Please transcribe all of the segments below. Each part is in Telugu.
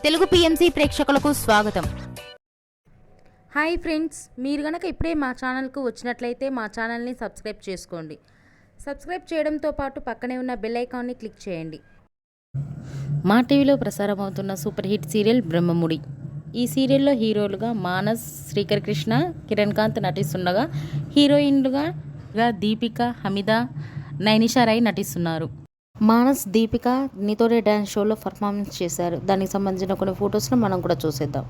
తెలుగు పిఎంసి ప్రేక్షకులకు స్వాగతం. హాయ్ ఫ్రెండ్స్, మీరు గనక ఇప్పుడే మా ఛానల్కు వచ్చినట్లయితే మా ఛానల్ని సబ్స్క్రైబ్ చేసుకోండి. సబ్స్క్రైబ్ చేయడంతో పాటు పక్కనే ఉన్న బెల్ ఐకాన్ని క్లిక్ చేయండి. మా టీవీలో ప్రసారం అవుతున్న సూపర్ హిట్ సీరియల్ బ్రహ్మముడి. ఈ సీరియల్లో హీరోలుగా మానస్, శ్రీకర్ కృష్ణ, కిరణ్ కాంత్ నటిస్తుండగా హీరోయిన్లుగా దీపిక, హమీదా, నైనిషా రాయ్ నటిస్తున్నారు. మానస్, దీపిక నీతోనే డ్యాన్స్ షోలో పర్ఫార్మెన్స్ చేశారు. దానికి సంబంధించిన కొన్ని ఫొటోస్ను మనం కూడా చూసేద్దాం.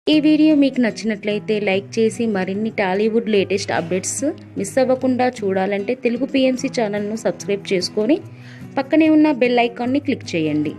ఈ వీడియో మీకు నచ్చినట్లయితే లైక్ చేసి మరిన్ని టాలీవుడ్ లేటెస్ట్ అప్డేట్స్ మిస్ అవ్వకుండా చూడాలంటే తెలుగు పిఎంసి ఛానల్ను సబ్స్క్రైబ్ చేసుకొని పక్కనే ఉన్న బెల్ ఐకాన్ని క్లిక్ చేయండి.